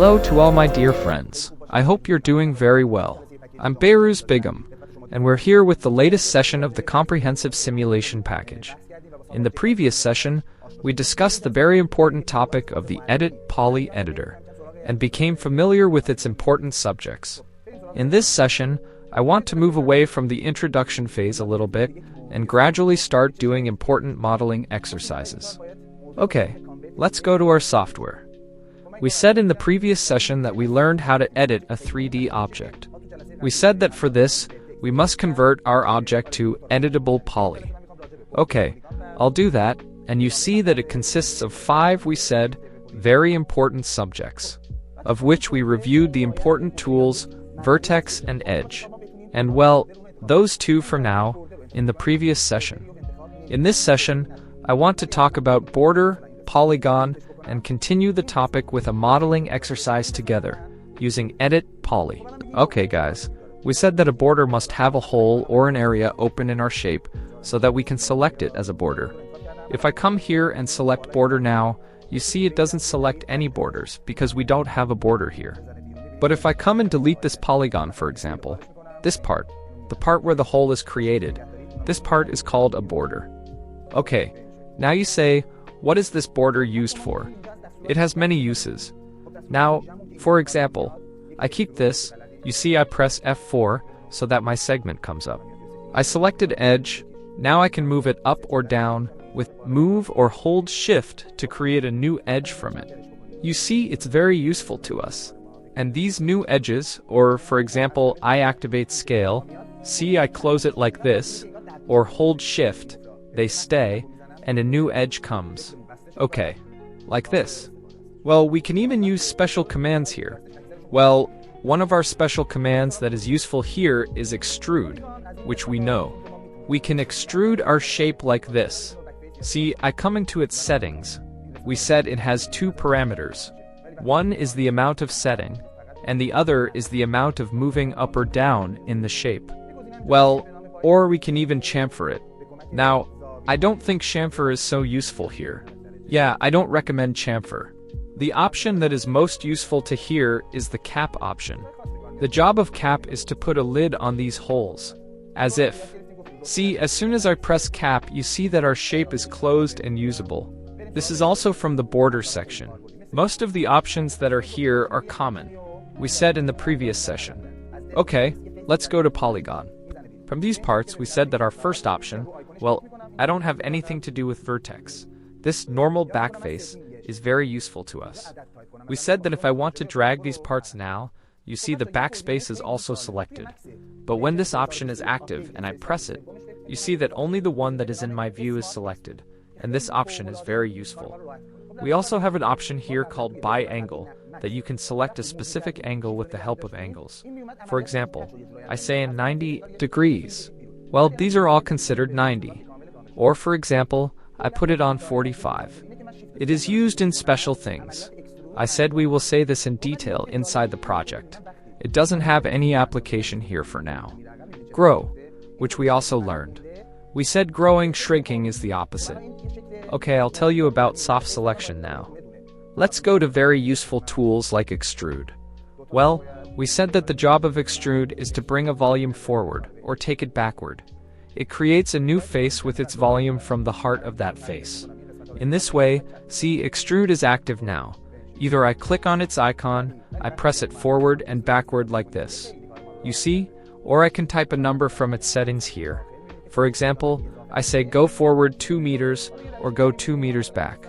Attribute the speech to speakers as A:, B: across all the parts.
A: Hello to all my dear friends. I hope you're doing very well. I'm Behrouz Bigham, and we're here with the latest session of the comprehensive simulation package. In the previous session, we discussed the very important topic of the Edit Poly editor, and became familiar with its important subjects. In this session, I want to move away from the introduction phase a little bit, and gradually start doing important modeling exercises. Okay, let's go to our software. We said in the previous session that we learned how to edit a 3D object. We said that for this, we must convert our object to Editable Poly. Okay, I'll do that, and you see that it consists of 5, we said, very important subjects, of which we reviewed the important tools, vertex and edge. And well, those 2 for now, in the previous session. In this session, I want to talk about border, polygon, and continue the topic with a modeling exercise together, using Edit Poly. Okay guys, we said that a border must have a hole or an area open in our shape so that we can select it as a border. If I come here and select border now, you see it doesn't select any borders because we don't have a border here. But if I come and delete this polygon, for example, this part, the part where the hole is created, this part is called a border. Okay, now you say, what is this border used for? It has many uses. Now, for example, I keep this, you see I press F4 so that my segment comes up. I selected edge, now I can move it up or down with move or hold shift to create a new edge from it. You see it's very useful to us. And these new edges, or for example I activate scale, see I close it like this, or hold shift, they stay, and a new edge comes. Okay, like this. Well, we can even use special commands here. Well, one of our special commands that is useful here is extrude, which we know. We can extrude our shape like this. See, I come into its settings. We said it has 2 parameters. One is the amount of setting, and the other is the amount of moving up or down in the shape. Well, or we can even chamfer it. Now, I don't think chamfer is so useful here. Yeah, I don't recommend chamfer. The option that is most useful to here is the cap option. The job of cap is to put a lid on these holes. As if. See, as soon as I press cap, you see that our shape is closed and usable. This is also from the border section. Most of the options that are here are common. We said in the previous session. Okay, let's go to polygon. From these parts, we said that our first option, well, I don't have anything to do with vertex. This normal backface is very useful to us. We said that if I want to drag these parts now, you see the backspace is also selected. But when this option is active and I press it, you see that only the one that is in my view is selected, and this option is very useful. We also have an option here called by angle, that you can select a specific angle with the help of angles. For example, I say in 90 degrees. Well, these are all considered 90. Or for example, I put it on 45. It is used in special things. I said we will say this in detail inside the project. It doesn't have any application here for now. Grow, which we also learned. We said growing, shrinking is the opposite. Okay, I'll tell you about soft selection now. Let's go to very useful tools like extrude. Well, we said that the job of extrude is to bring a volume forward, or take it backward. It creates a new face with its volume from the heart of that face. In this way, see, extrude is active now. Either I click on its icon, I press it forward and backward like this. You see? Or I can type a number from its settings here. For example, I say go forward 2 meters, or go 2 meters back.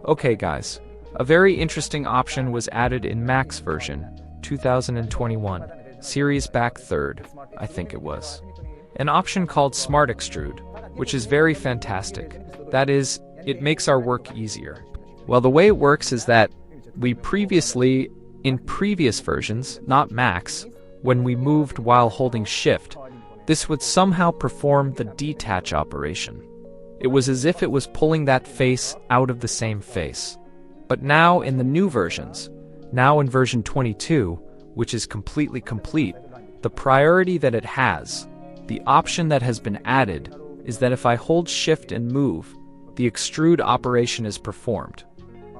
A: Okay guys, a very interesting option was added in Max version, 2021, series back 3rd, I think it was. An option called Smart Extrude, which is very fantastic. That is, it makes our work easier. Well, the way it works is that we previously, in previous versions, not Max, when we moved while holding Shift, this would somehow perform the detach operation. It was as if it was pulling that face out of the same face. But now in the new versions, now in version 22, which is completely complete, the priority that it has, the option that has been added, is that if I hold Shift and move, the extrude operation is performed.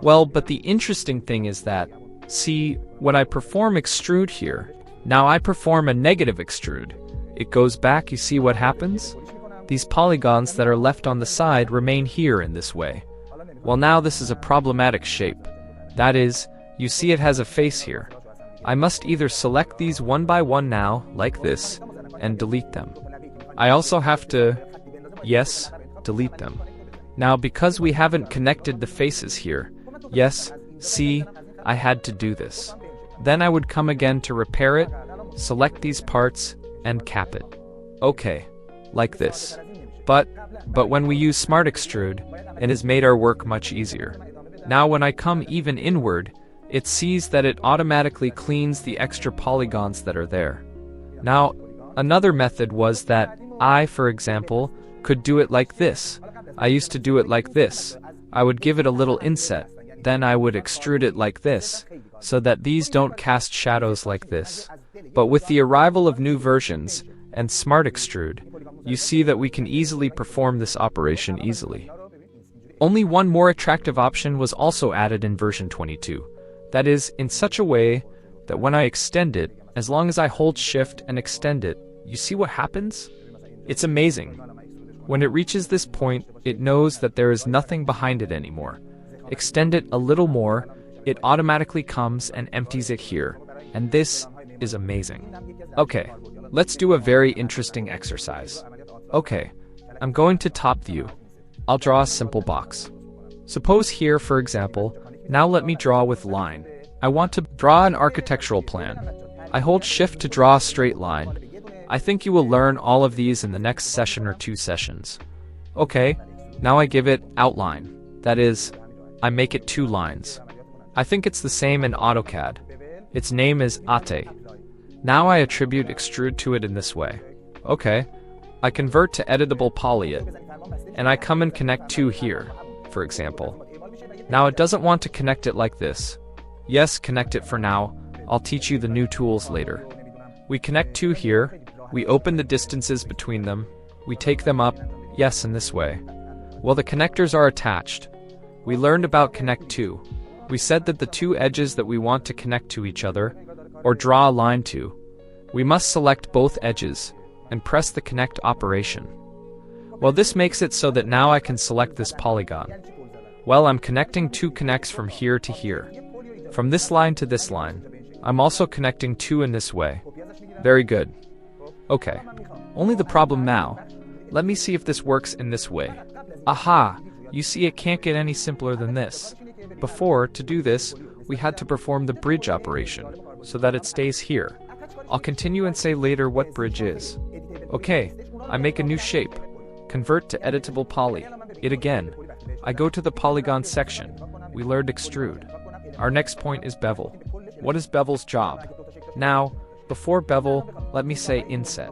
A: Well, but the interesting thing is that, See, when I perform extrude here, now I perform a negative extrude. It goes back, you see what happens? These polygons that are left on the side remain here in this way. Well, now this is a problematic shape. That is, you see it has a face here. I must either select these one by one now, like this, and delete them. I also have to, yes, delete them. Now because we haven't connected the faces here, yes, see, I had to do this. Then I would come again to repair it, select these parts, and cap it. Okay, like this. But when we use Smart Extrude, it has made our work much easier. Now when I come even inward, it sees that it automatically cleans the extra polygons that are there. Now, another method was that I, for example, could do it like this. I used to do it like this. I would give it a little inset, then I would extrude it like this, so that these don't cast shadows like this. But with the arrival of new versions and Smart Extrude, you see that we can easily perform this operation easily. Only one more attractive option was also added in version 22. That is, in such a way that when I extend it, as long as I hold Shift and extend it, you see what happens? It's amazing. When it reaches this point, it knows that there is nothing behind it anymore. Extend it a little more, it automatically comes and empties it here, and this is amazing. Okay, let's do a very interesting exercise. Okay, I'm going to top view. I'll draw a simple box. Suppose here, for example, now let me draw with line. I want to draw an architectural plan. I hold Shift to draw a straight line. I think you will learn all of these in the next session or 2 sessions. Okay, now I give it outline. That is, I make it 2 lines. I think it's the same in AutoCAD. Its name is Ate. Now I attribute extrude to it in this way. Okay, I convert to Editable Poly it, and I come and connect 2 here, for example. Now it doesn't want to connect it like this. Yes, connect it for now. I'll teach you the new tools later. We connect 2 here, we open the distances between them, we take them up, yes, in this way. Well, the connectors are attached. We learned about connect 2. We said that the 2 edges that we want to connect to each other, or draw a line to, we must select both edges and press the connect operation. Well, this makes it so that now I can select this polygon. Well, I'm connecting 2 connects from here to here. From this line to this line. I'm also connecting 2 in this way. Very good. Okay. Only the problem now. Let me see if this works in this way. Aha! You see it can't get any simpler than this. Before, to do this, we had to perform the bridge operation, so that it stays here. I'll continue and say later what bridge is. Okay, I make a new shape. Convert to Editable Poly. It again. I go to the polygon section. We learned extrude. Our next point is bevel. What is bevel's job? Now, before bevel, let me say inset.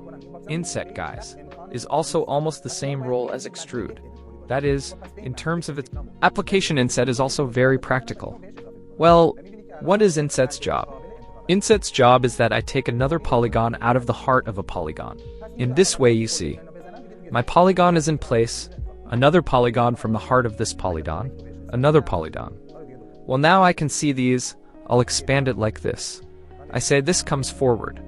A: Inset, guys, is also almost the same role as extrude. That is, in terms of its application, inset is also very practical. Well, what is inset's job? Inset's job is that I take another polygon out of the heart of a polygon. In this way, you see, my polygon is in place, another polygon from the heart of this polygon, another polygon. Well, now I can see these. I'll expand it like this. I say this comes forward.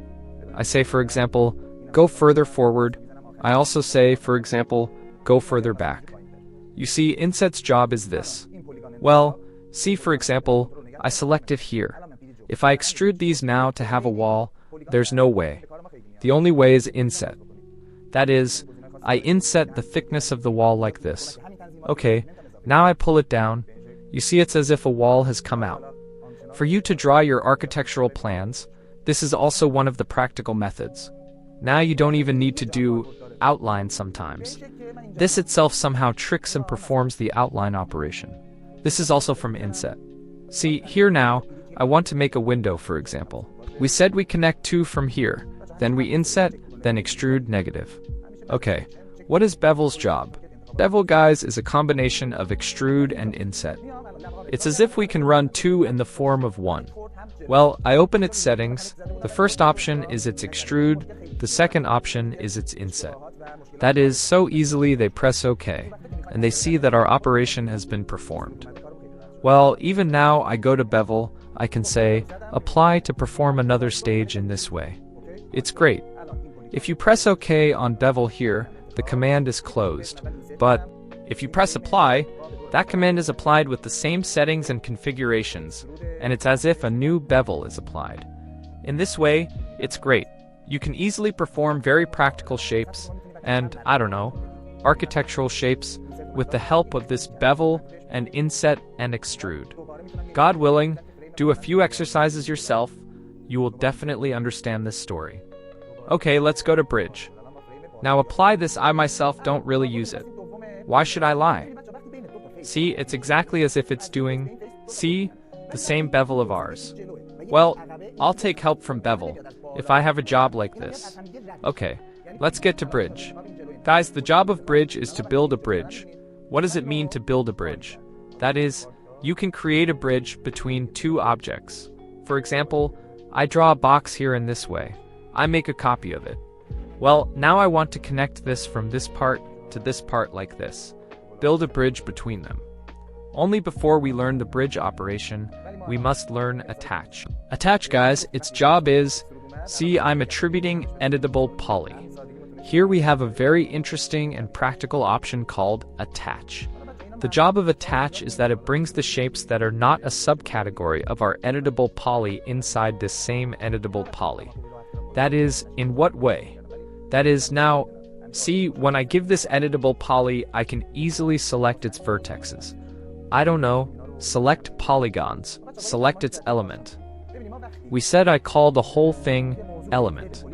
A: I say, for example, go further forward. I also say, for example, go further back. You see, inset's job is this. Well, see, for example, I select it here. If I extrude these now to have a wall, there's no way. The only way is inset. That is, I inset the thickness of the wall like this. Okay, now I pull it down. You see, it's as if a wall has come out. For you to draw your architectural plans, this is also one of the practical methods. Now you don't even need to do outline sometimes. This itself somehow tricks and performs the outline operation. This is also from Inset. See, here now, I want to make a window, for example. We said we connect 2 from here, then we inset, then extrude negative. Okay, what is bevel's job? Bevel, guys, is a combination of extrude and inset. It's as if we can run 2 in the form of 1. Well, I open its settings. The first option is its extrude, the second option is its inset. That is, so easily they press OK, and they see that our operation has been performed. Well, even now I go to bevel, I can say, apply to perform another stage in this way. It's great. If you press OK on bevel here, the command is closed. But if you press apply, that command is applied with the same settings and configurations, and it's as if a new bevel is applied. In this way, it's great. You can easily perform very practical shapes and, I don't know, architectural shapes with the help of this bevel and inset and extrude. God willing, do a few exercises yourself. You will definitely understand this story. Okay, let's go to bridge. Now apply this. I myself don't really use it. Why should I lie? See, it's exactly as if it's doing, see, the same bevel of ours. Well, I'll take help from bevel if I have a job like this. Okay, let's get to bridge. Guys, the job of bridge is to build a bridge. What does it mean to build a bridge? That is, you can create a bridge between two objects. For example, I draw a box here in this way. I make a copy of it. Well, now I want to connect this from this part to this part like this. Build a bridge between them. Only before we learn the bridge operation, we must learn attach. Attach, guys, its job is, see, I'm attributing Editable Poly. Here we have a very interesting and practical option called attach. The job of attach is that it brings the shapes that are not a subcategory of our Editable Poly inside this same Editable Poly. That is, in what way? That is, now, see, when I give this Editable Poly, I can easily select its vertexes. I don't know, select polygons, select its element. We said I call the whole thing element.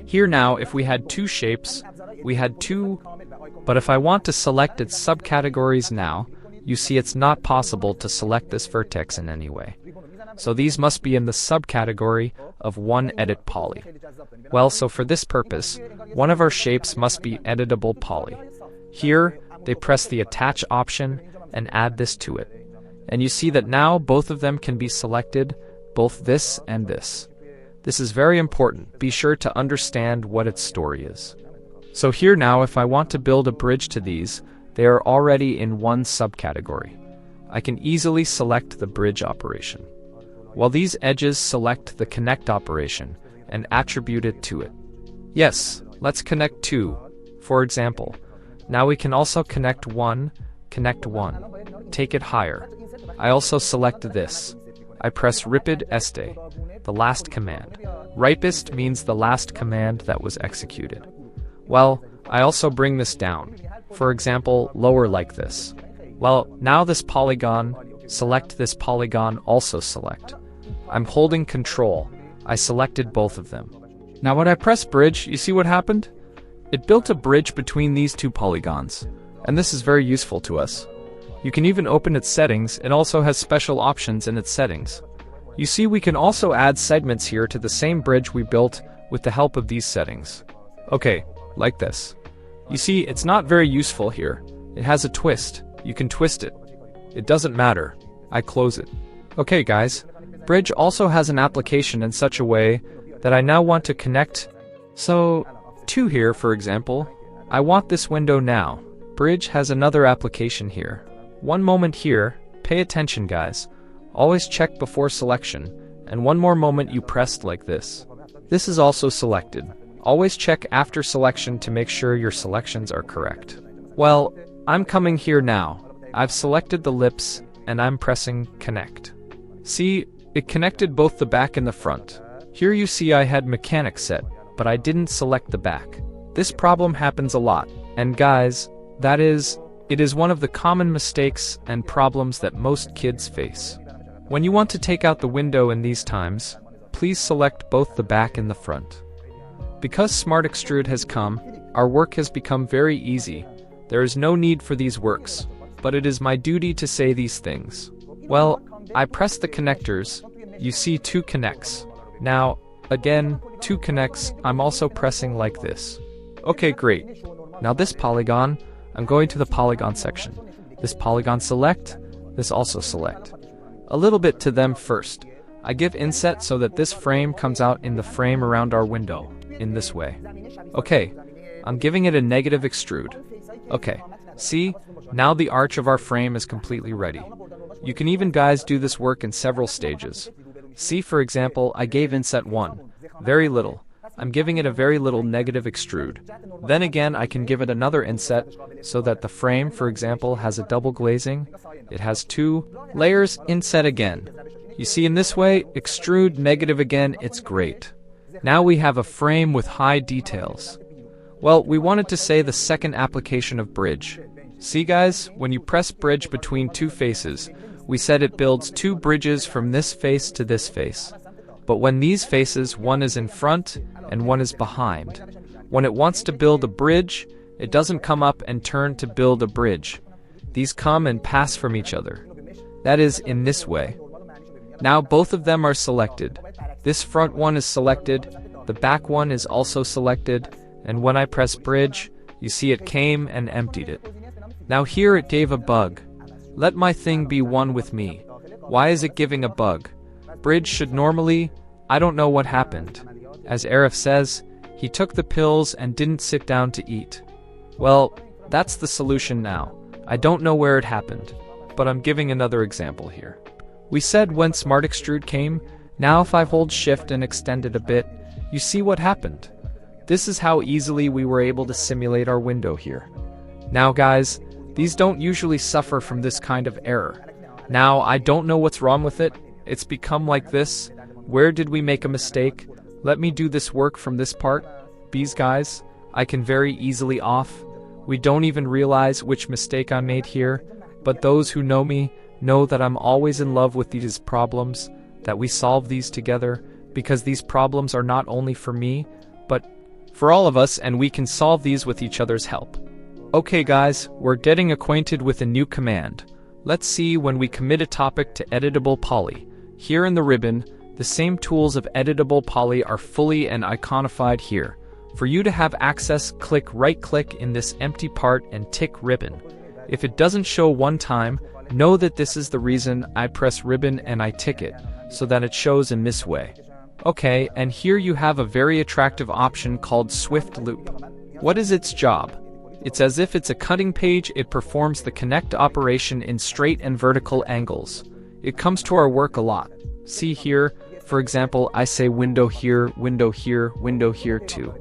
A: Here now, if we had two shapes, we had two, but if I want to select its subcategories now, you see it's not possible to select this vertex in any way. So these must be in the subcategory of one edit poly. Well, so for this purpose, one of our shapes must be Editable Poly. Here, they press the attach option and add this to it. And you see that now both of them can be selected, both this and this. This is very important. Be sure to understand what its story is. So here now, if I want to build a bridge to these, they are already in one subcategory. I can easily select the bridge operation. While these edges select the connect operation and attribute it to it. Yes, let's connect two. For example, now we can also connect one, take it higher. I also select this. I press Ripid Este, the last command. Ripest means the last command that was executed. Well, I also bring this down. For example, lower like this. Well, now this polygon, select this polygon, also select. I'm holding Control. I selected both of them. Now when I press bridge, you see what happened? It built a bridge between these two polygons. And this is very useful to us. You can even open its settings. It also has special options in its settings. You see, we can also add segments here to the same bridge we built with the help of these settings. Okay, like this. You see, it's not very useful here. It has a twist. You can twist it. It doesn't matter. I close it. Okay, guys. Bridge also has an application in such a way that I now want to connect. So, two here, for example. I want this window now. Bridge has another application here. One moment here. Pay attention, guys. Always check before selection. And one more moment you pressed like this. This is also selected. Always check after selection to make sure your selections are correct. Well, I'm coming here now. I've selected the lips and I'm pressing connect. See, it connected both the back and the front. Here you see I had mechanic set, but I didn't select the back. This problem happens a lot. And guys, it is one of the common mistakes and problems that most kids face. When you want to take out the window in these times, please select both the back and the front. Because Smart Extrude has come, our work has become very easy. There is no need for these works, but it is my duty to say these things. Well, I press the connectors. You see two connects. Now, again, two connects. I'm also pressing like this. Okay, great. Now this polygon, I'm going to the polygon section. This polygon select, this also select. A little bit to them first. I give inset so that this frame comes out in the frame around our window, in this way. Okay, I'm giving it a negative extrude. Okay, see, now the arch of our frame is completely ready. You can even, guys, do this work in several stages. See, for example, I gave Inset 1. Very little. I'm giving it a very little negative extrude. Then again, I can give it another inset, so that the frame, for example, has a double glazing. It has 2 layers, inset again. You see, in this way, extrude negative again, it's great. Now we have a frame with high details. Well, we wanted to say the second application of bridge. See, guys, when you press bridge between 2 faces, we said it builds 2 bridges from this face to this face. But when these faces, one is in front and one is behind, when it wants to build a bridge, it doesn't come up and turn to build a bridge. These come and pass from each other. That is, in this way. Now both of them are selected. This front one is selected, the back one is also selected, and when I press bridge, you see it came and emptied it. Now here it gave a bug. Let my thing be one with me. Why is it giving a bug? Bridge should normally, I don't know what happened. As Arif says, he took the pills and didn't sit down to eat. Well, that's the solution now. I don't know where it happened, but I'm giving another example here. We said when Smart Extrude came, now if I hold shift and extend it a bit, you see what happened. This is how easily we were able to simulate our window here. Now guys, these don't usually suffer from this kind of error. Now I don't know what's wrong with it. It's become like this. Where did we make a mistake? Let me do this work from this part. These guys, I can very easily off. We don't even realize which mistake I made here, but those who know me know that I'm always in love with these problems, that we solve these together, because these problems are not only for me, but for all of us, and we can solve these with each other's help. Okay guys, we're getting acquainted with a new command. Let's see when we commit a topic to Editable Poly. Here in the ribbon, the same tools of Editable Poly are fully and iconified here. For you to have access, click right-click in this empty part and tick ribbon. If it doesn't show one time, know that this is the reason. I press ribbon and I tick it, so that it shows in this way. Okay, and here you have a very attractive option called Swift Loop. What is its job? It's as if it's a cutting page. It performs the connect operation in straight and vertical angles. It comes to our work a lot. See here, for example, I say window here, window here, window here too.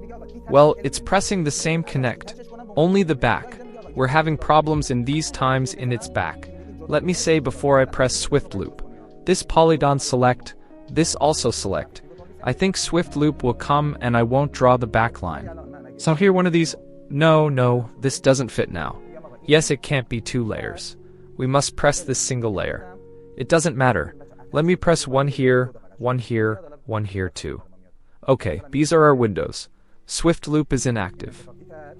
A: Well, it's pressing the same connect, only the back. We're having problems in these times in its back. Let me say before I press Swift Loop. This polygon select, this also select. I think Swift Loop will come and I won't draw the back line. So here one of these, no, this doesn't fit now. Yes, it can't be 2 layers. We must press this single layer. It doesn't matter. Let me press one here, one here, one here too. Okay, these are our windows. Swift Loop is inactive.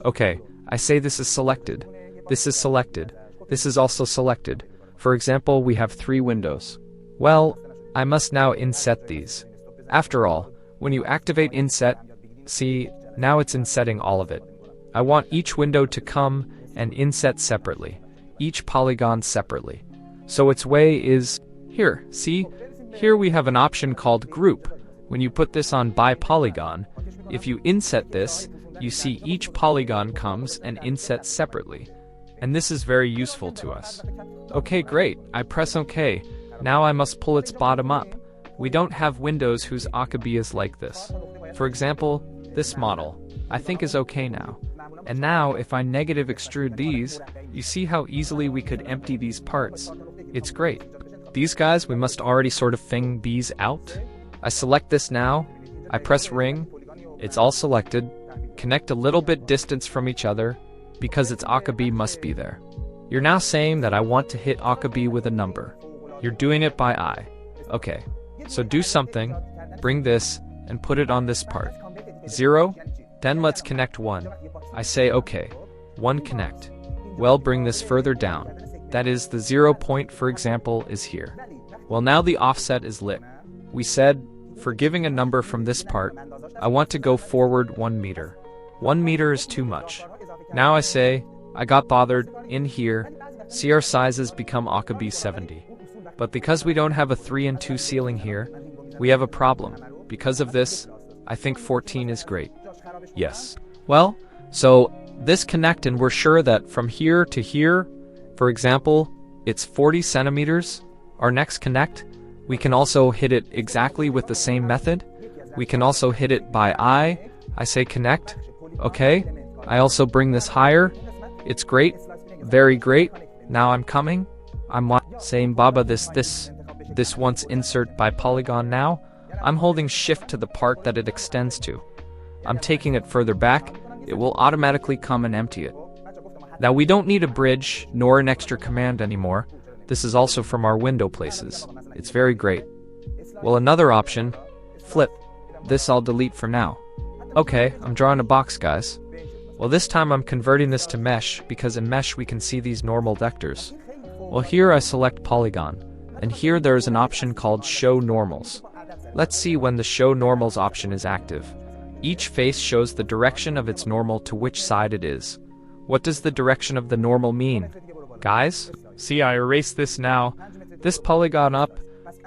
A: Okay, I say this is selected. This is selected. This is also selected. For example, we have 3 windows. Well, I must now inset these. After all, when you activate inset, see, now it's insetting all of it. I want each window to come and inset separately, each polygon separately. So its way is here, see? Here we have an option called group. When you put this on by polygon, if you inset this, you see each polygon comes and insets separately. And this is very useful to us. Okay, great. I press OK. Now I must pull its bottom up. We don't have windows whose ArchViz is like this. For example, this model, I think is okay now. And now if I negative extrude these, you see how easily we could empty these parts. It's great. These guys, we must already sort of thing these out. I select this now. I press ring. It's all selected. Connect a little bit distance from each other, because its ArchViz must be there. You're now saying that I want to hit ArchViz with a number. You're doing it by eye. Okay, so do something, bring this, and put it on this part. 0, then let's connect 1. I say okay, 1 connect. Well, bring this further down. That is, the 0 point, for example, is here. Well, now the offset is lit. We said, for giving a number from this part, I want to go forward 1 meter. 1 meter is too much. Now I say, I got bothered, in here, see our sizes become ArchViz 70. But because we don't have a 3 and 2 ceiling here, we have a problem. Because of this, I think 14 is great. Yes. Well, so this connect and we're sure that from here to here, for example, it's 40 centimeters. our next connect, we can also hit it exactly with the same method. We can also hit it by eye. I say connect. Okay. I also bring this higher. It's great. Very great. Now I'm coming. I'm saying Baba this once insert by polygon now. I'm holding shift to the part that it extends to. I'm taking it further back. It will automatically come and empty it. Now we don't need a bridge nor an extra command anymore. This is also from our window places. It's very great. Well, another option, flip. This I'll delete for now. Okay, I'm drawing a box, guys. Well, this time I'm converting this to mesh because in mesh we can see these normal vectors. Well, here I select polygon, and here there is an option called show normals. Let's see when the show normals option is active. Each face shows the direction of its normal to which side it is. What does the direction of the normal mean? Guys, see, I erase this now. This polygon up,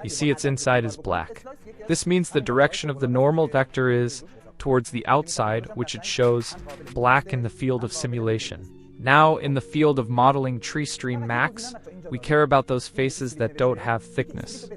A: you see its inside is black. This means the direction of the normal vector is towards the outside, which it shows black in the field of simulation. Now, in the field of modeling tree stream max, we care about those faces that don't have thickness.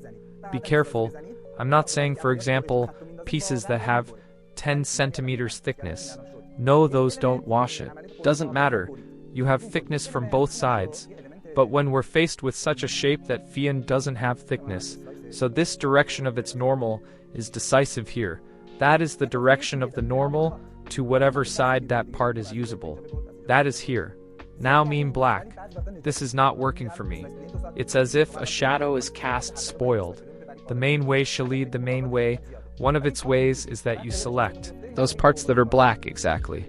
A: Be careful. I'm not saying, for example, pieces that have 10 centimeters thickness. No, those don't wash it. Doesn't matter. You have thickness from both sides. But when we're faced with such a shape that Fian doesn't have thickness, so this direction of its normal is decisive here. That is the direction of the normal to whatever side that part is usable. That is here. Now mean black. This is not working for me. It's as if a shadow is cast spoiled. The main way shall lead the main way. One of its ways is that you select those parts that are black exactly,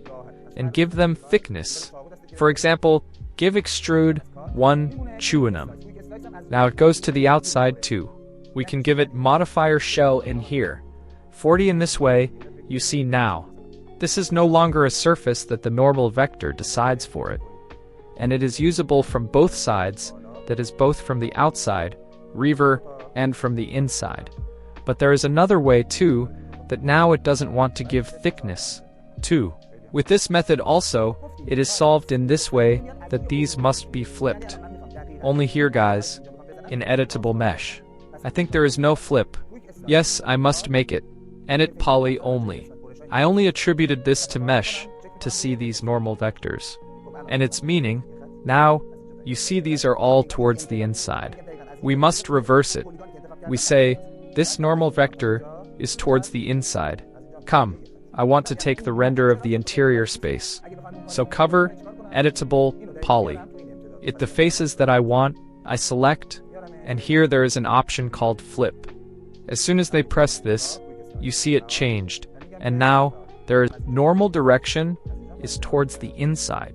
A: and give them thickness. For example, give extrude 1 chewinum. Now it goes to the outside too. We can give it modifier shell in here. 40 in this way, you see now. This is no longer a surface that the normal vector decides for it. And it is usable from both sides, that is both from the outside, reaver, and from the inside. But there is another way too, that now it doesn't want to give thickness too. With this method also, it is solved in this way that these must be flipped. Only here, guys, in editable mesh. I think there is no flip. Yes, I must make it. Edit poly only. I only attributed this to mesh to see these normal vectors. And its meaning, now, you see these are all towards the inside. We must reverse it. We say, this normal vector is towards the inside. Come, I want to take the render of the interior space. So cover, editable, poly. It the faces that I want, I select, and here there is an option called flip. As soon as they press this, you see it changed, and now their normal direction is towards the inside,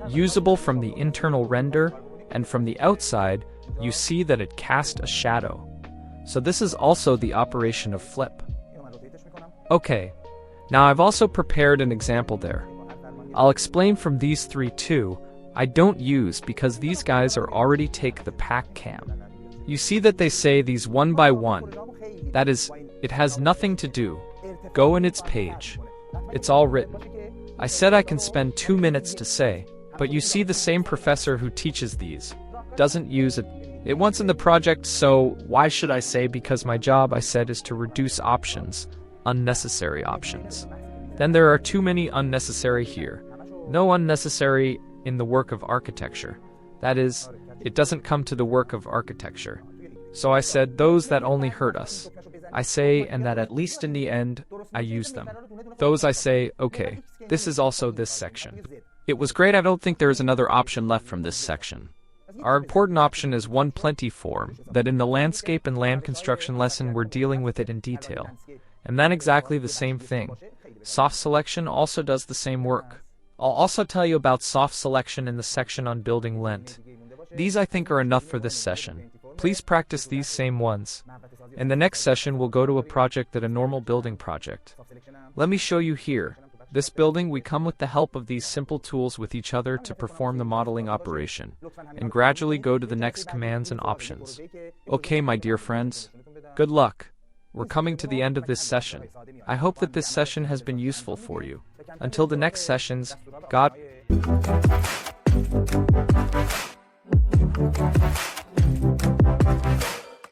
A: usable from the internal render, and from the outside, you see that it cast a shadow. So this is also the operation of flip. Okay, now I've also prepared an example there. I'll explain from these three too. I don't use because these guys are already take the pack cam. You see that they say these one by one. That is, it has nothing to do. Go in its page. It's all written. I said I can spend 2 minutes to say, but you see the same professor who teaches these doesn't use it. It once in the project, so why should I say? Because my job, I said, is to reduce options, unnecessary options. Then there are too many unnecessary here. No unnecessary in the work of architecture. That is, it doesn't come to the work of architecture. So I said those that only hurt us. I say, and that at least in the end, I use them. Those I say, okay, this is also this section. It was great. I don't think there is another option left from this section. Our important option is one plenty form, that in the landscape and land construction lesson we're dealing with it in detail. And then exactly the same thing. Soft selection also does the same work. I'll also tell you about soft selection in the section on building lent. These I think are enough for this session. Please practice these same ones. In the next session we'll go to a project that a normal building project. Let me show you here. This building we come with the help of these simple tools with each other to perform the modeling operation, and gradually go to the next commands and options. Okay, my dear friends. Good luck. We're coming to the end of this session. I hope that this session has been useful for you. Until the next sessions, God...